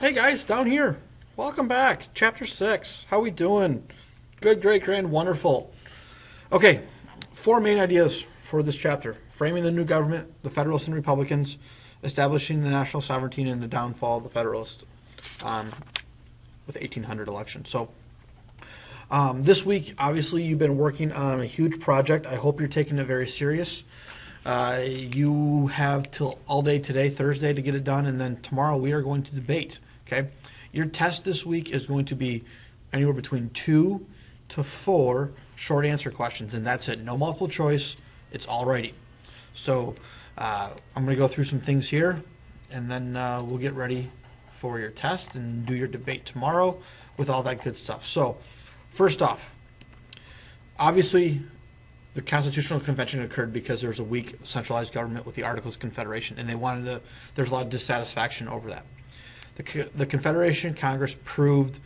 Hey guys, down here. Welcome back. Chapter 6. How we doing? Good, great, grand, wonderful. Okay, four main ideas for this chapter. Framing the new government, the Federalists and Republicans, establishing the national sovereignty, and the downfall of the Federalists with 1800 elections. So this week, obviously, you've been working on a huge project. I hope you're taking it very serious. You have till all day today, Thursday, to get it done, and then tomorrow we are going to debate. Okay, your test this week is going to be anywhere between 2 to 4 short answer questions, and that's it. No multiple choice. It's all writing. So I'm going to go through some things here, and then we'll get ready for your test and do your debate tomorrow with all that good stuff. So first off, obviously, the Constitutional Convention occurred because there was a weak centralized government with the Articles of Confederation, and there's a lot of dissatisfaction over that. The Confederation Congress proved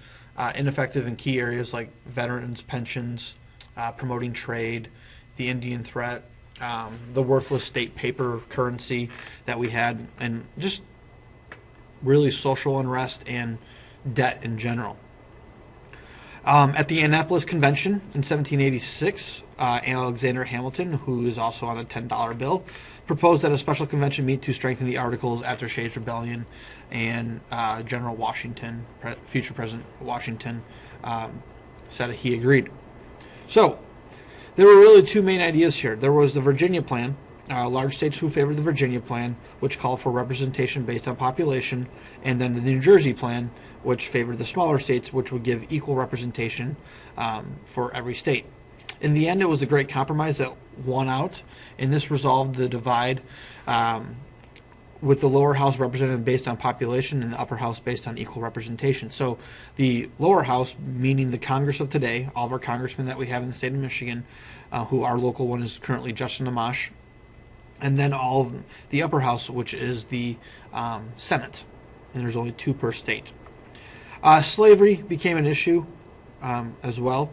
ineffective in key areas like veterans, pensions, promoting trade, the Indian threat, the worthless state paper currency that we had, and just really social unrest and debt in general. At the Annapolis Convention in 1786, Alexander Hamilton, who is also on a $10 bill, proposed that a special convention meet to strengthen the Articles after Shays' Rebellion, and General Washington, future President Washington, said he agreed. So there were really two main ideas here. There was the Virginia Plan, large states who favored the Virginia Plan, which called for representation based on population, and then the New Jersey Plan, which favored the smaller states, which would give equal representation for every state. In the end, it was a great compromise that won out, and this resolved the divide with the lower house represented based on population and the upper house based on equal representation. So the lower house, meaning the Congress of today, all of our congressmen that we have in the state of Michigan, who our local one is currently Justin Amash, and then all of the upper house, which is the Senate, and there's only 2 per state. Slavery became an issue as well.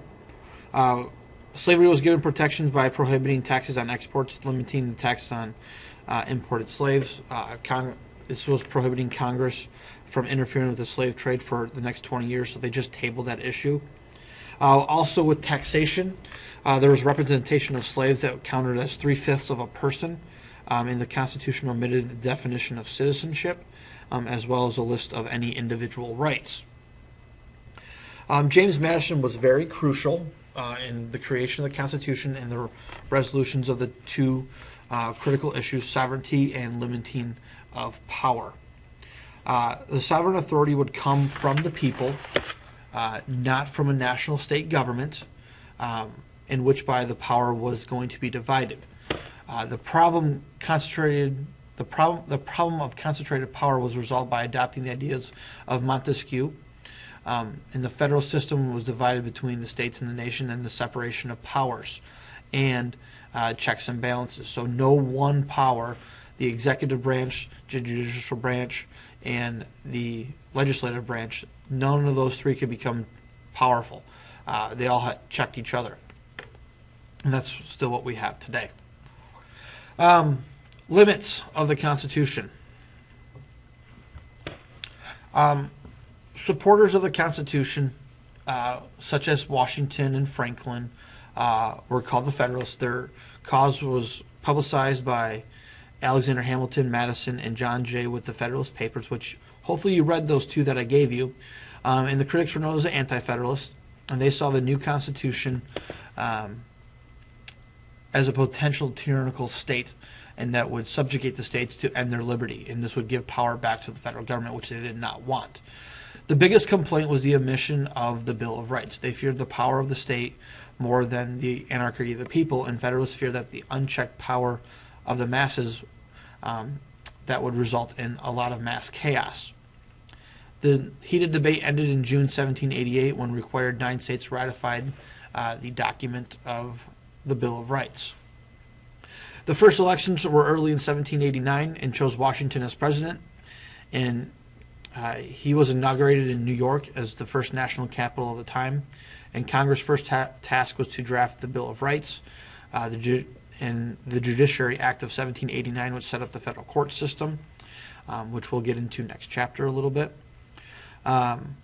Slavery was given protections by prohibiting taxes on exports, limiting the tax on imported slaves. This was prohibiting Congress from interfering with the slave trade for the next 20 years, so they just tabled that issue. Also with taxation, there was representation of slaves that counted as 3/5 of a person, and the Constitution omitted the definition of citizenship, as well as a list of any individual rights. James Madison was very crucial in the creation of the Constitution and the resolutions of the 2 critical issues, sovereignty and limiting of power. The sovereign authority would come from the people, not from a national state government, in which by the power was going to be divided. The problem of concentrated power was resolved by adopting the ideas of Montesquieu, and the federal system was divided between the states and the nation, and the separation of powers and checks and balances. So no one power, the executive branch, judicial branch, and the legislative branch, none of those 3 could become powerful. They all checked each other. And that's still what we have today. Limits of the Constitution. Supporters of the Constitution, such as Washington and Franklin, were called the Federalists. Their cause was publicized by Alexander Hamilton, Madison, and John Jay with the Federalist Papers, which hopefully you read those 2 that I gave you. And the critics were known as the Anti-Federalists, and they saw the new Constitution as a potential tyrannical state, and that would subjugate the states to end their liberty, and this would give power back to the federal government, which they did not want. The biggest complaint was the omission of the Bill of Rights. They feared the power of the state more than the anarchy of the people, and Federalists feared that the unchecked power of the masses that would result in a lot of mass chaos. The heated debate ended in June 1788 when required 9 states ratified the document of the Bill of Rights. The first elections were early in 1789 and chose Washington as president, and he was inaugurated in New York as the first national capital of the time, and Congress' first task was to draft the Bill of Rights. And the Judiciary Act of 1789, which set up the federal court system, which we'll get into next chapter a little bit. And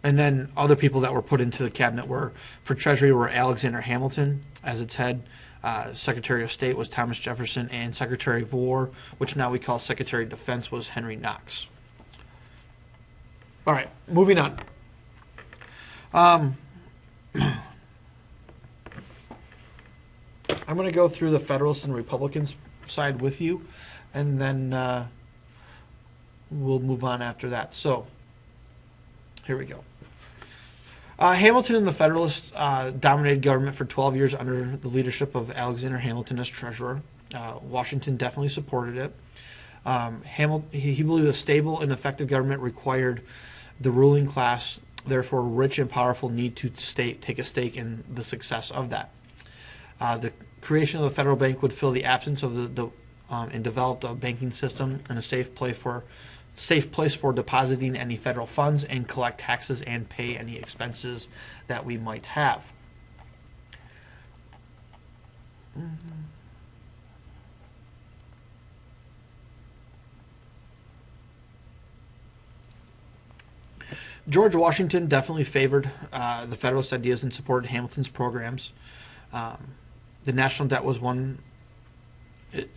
then other people that were put into the cabinet were, for Treasury, were Alexander Hamilton as its head. Secretary of State was Thomas Jefferson, and Secretary of War, which now we call Secretary of Defense, was Henry Knox. All right, moving on. I'm going to go through the Federalists and Republicans side with you, and then we'll move on after that. So, here we go. Hamilton and the Federalists dominated government for 12 years under the leadership of Alexander Hamilton as treasurer. Washington definitely supported it. He believed a stable and effective government required the ruling class, therefore rich and powerful, need to take a stake in the success of that. The creation of the federal bank would fill the absence of and developed a banking system and a safe place for depositing any federal funds and collect taxes and pay any expenses that we might have. George Washington definitely favored the Federalist ideas and supported Hamilton's programs. The national debt was one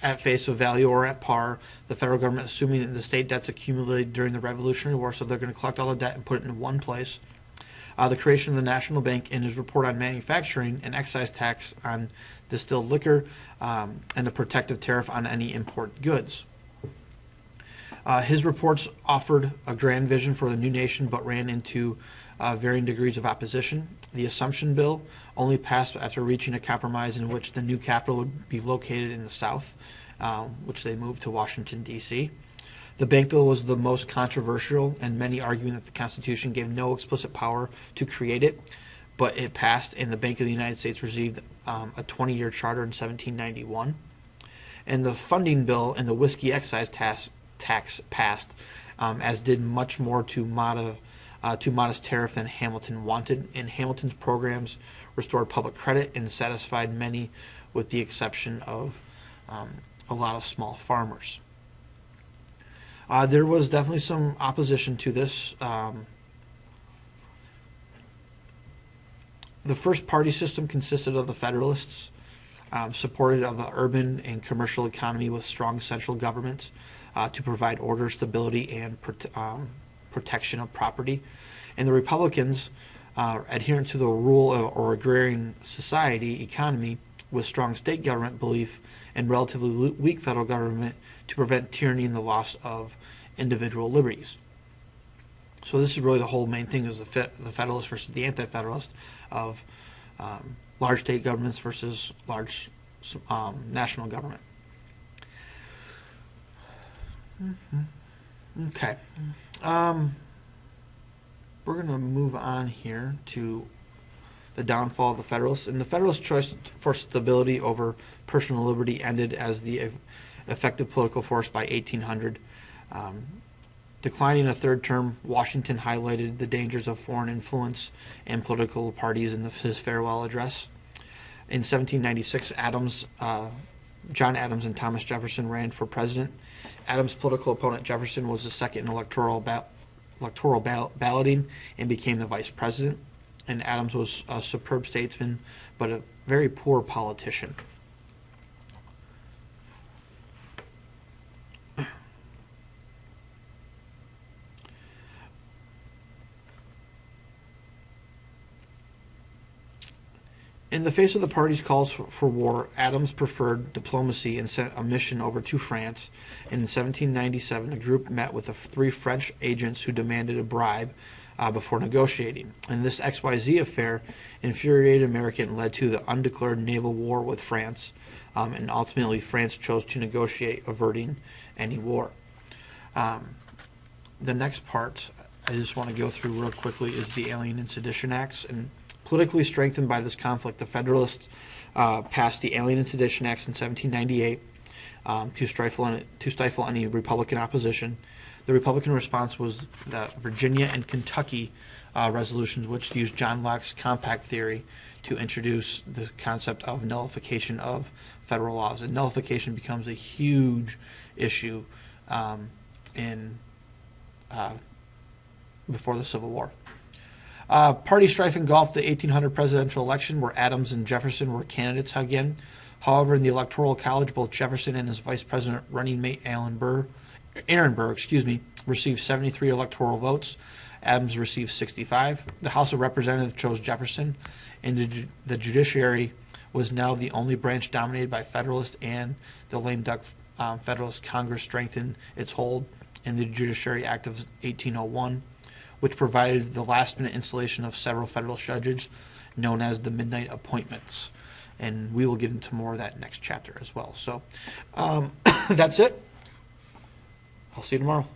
at face of value or at par. The federal government assuming that the state debts accumulated during the Revolutionary War, so they're going to collect all the debt and put it in one place. The creation of the National Bank and his report on manufacturing, an excise tax on distilled liquor, and a protective tariff on any import goods. His reports offered a grand vision for the new nation, but ran into varying degrees of opposition. The Assumption Bill only passed after reaching a compromise in which the new capital would be located in the South, which they moved to Washington, D.C. The Bank Bill was the most controversial, and many arguing that the Constitution gave no explicit power to create it, but it passed, and the Bank of the United States received a 20-year charter in 1791. And the Funding Bill and the whiskey excise tax passed, as did much more too modest tariff than Hamilton wanted, and Hamilton's programs restored public credit and satisfied many, with the exception of a lot of small farmers. There was definitely some opposition to this. The first party system consisted of the Federalists, supported of an urban and commercial economy with strong central governments to provide order, stability, and protection of property. And the Republicans, adherent to the rural or agrarian society economy with strong state government belief and relatively weak federal government to prevent tyranny and the loss of individual liberties. So this is really the whole main thing, is the Federalist versus the Anti-Federalist, of large state governments versus large national government. Okay. We're going to move on here to the downfall of the Federalists. And the Federalist choice for stability over personal liberty ended as the effective political force by 1800. Declining a third term, Washington highlighted the dangers of foreign influence and political parties in his farewell address. In 1796, John Adams and Thomas Jefferson ran for president. Adams' political opponent Jefferson was the second in electoral balloting and became the vice president. And Adams was a superb statesman, but a very poor politician. In the face of the party's calls for war, Adams preferred diplomacy and sent a mission over to France. And in 1797, a group met with the 3 French agents who demanded a bribe before negotiating. And this XYZ affair infuriated America and led to the undeclared naval war with France. And ultimately, France chose to negotiate, averting any war. The next part I just want to go through real quickly is the Alien and Sedition Acts. And politically strengthened by this conflict, the Federalists passed the Alien and Sedition Acts in 1798 to stifle any Republican opposition. The Republican response was the Virginia and Kentucky resolutions, which used John Locke's compact theory to introduce the concept of nullification of federal laws. And nullification becomes a huge issue in before the Civil War. Party strife engulfed the 1800 presidential election, where Adams and Jefferson were candidates again. However, in the Electoral College, both Jefferson and his vice president running mate Aaron Burr, received 73 electoral votes. Adams received 65. The House of Representatives chose Jefferson, and the judiciary was now the only branch dominated by Federalists, and the lame duck Federalist Congress strengthened its hold in the Judiciary Act of 1801, which provided the last-minute installation of several federal judges known as the midnight appointments. And we will get into more of that next chapter as well. So that's it. I'll see you tomorrow.